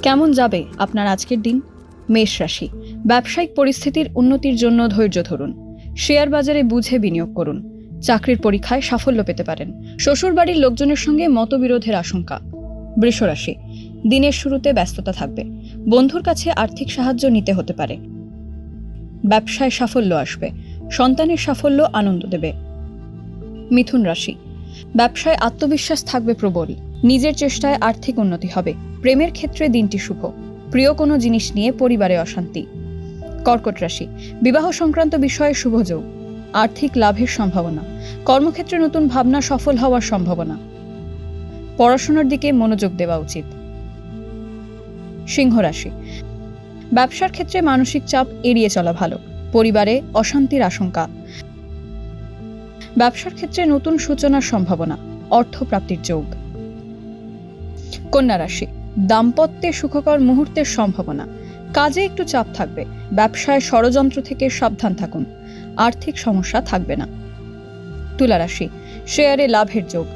কেমন যাবে আপনার আজকের দিন? মেষ রাশি, ব্যবসায়িক পরিস্থিতির উন্নতির জন্য ধৈর্য ধরুন। শেয়ার বাজারে বুঝে বিনিয়োগ করুন। চাকরির পরীক্ষায় সাফল্য পেতে পারেন। শ্বশুরবাড়ির লোকজনের সঙ্গে মতবিরোধের আশঙ্কা। বৃষ রাশি, দিনের শুরুতে ব্যস্ততা থাকবে। বন্ধুর কাছে আর্থিক সাহায্য নিতে হতে পারে। ব্যবসায় সাফল্য আসবে। সন্তানের সাফল্য আনন্দ দেবে। মিথুন রাশি, ব্যবসায় আত্মবিশ্বাস থাকবে প্রবল। নিজের চেষ্টায় আর্থিক উন্নতি হবে। প্রেমের ক্ষেত্রে দিনটি শুভ। প্রিয় কোনো জিনিস নিয়ে পরিবারে অশান্তি। কর্কট রাশি, বিবাহ সংক্রান্ত বিষয়ে শুভ যোগ। আর্থিক লাভের সম্ভাবনা। কর্মক্ষেত্রে নতুন ভাবনা সফল হওয়ার সম্ভাবনা। পড়াশোনার দিকে মনোযোগ দেওয়া উচিত। সিংহ রাশি, ব্যবসার ক্ষেত্রে মানসিক চাপ এড়িয়ে চলা ভালো। পরিবারে অশান্তির আশঙ্কা। ব্যবসার ক্ষেত্রে নতুন সূচনার সম্ভাবনা। অর্থপ্রাপ্তির যোগ। কন্যা রাশি, দাম্পত্যে সুখকর মুহূর্তের সম্ভাবনা। কাজে একটু চাপ থাকবে। ব্যবসায় ষড়যন্ত্র থেকে সাবধান থাকুন। আর্থিক সমস্যা থাকবে না। তুলা রাশি, শেয়ারে লাভের যোগ।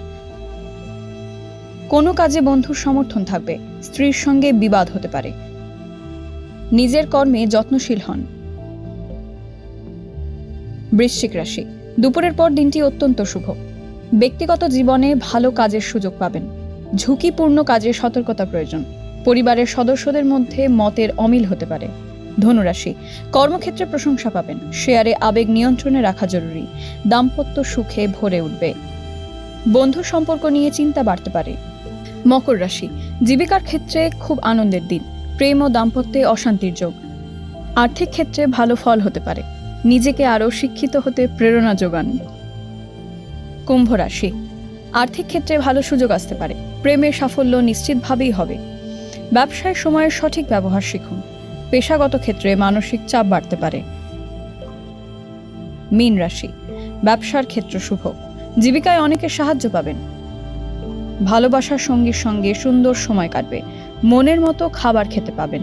কোনো কাজে বন্ধুর সমর্থন থাকবে। স্ত্রীর সঙ্গে বিবাদ হতে পারে। নিজের কর্মে যত্নশীল হন। বৃশ্চিক রাশি, দুপুরের পর দিনটি অত্যন্ত শুভ। ব্যক্তিগত জীবনে ভালো কাজের সুযোগ পাবেন। ঝুঁকিপূর্ণ কাজে সতর্কতা প্রয়োজন। পরিবারের সদস্যদের মধ্যে মতের অমিল হতে পারে। ধনুরাশি, কর্মক্ষেত্রে প্রশংসা পাবেন। শেয়ারে আবেগ নিয়ন্ত্রণে রাখা জরুরি। দাম্পত্য সুখে ভরে উঠবে। বন্ধু সম্পর্ক নিয়ে চিন্তা বাড়তে পারে। মকর রাশি, জীবিকার ক্ষেত্রে খুব আনন্দের দিন। প্রেম ও দাম্পত্যে অশান্তির যোগ। আর্থিক ক্ষেত্রে ভালো ফল হতে পারে। নিজেকে আরও শিক্ষিত হতে প্রেরণা যোগান। কুম্ভ রাশি, আর্থিক ক্ষেত্রে ভালো সুযোগ আসতে পারে। প্রেমের সাফল্য নিশ্চিতভাবেই হবে। ব্যবসায় সময়ের সঠিক ব্যবহার শিখুন। পেশাগত ক্ষেত্রে মানসিক চাপ বাড়তে পারে। মীন রাশি, ব্যবসার ক্ষেত্র শুভ। জীবিকায় অনেকের সাহায্য পাবেন। ভালোবাসার সঙ্গীর সঙ্গে সুন্দর সময় কাটবে। মনের মতো খাবার খেতে পাবেন।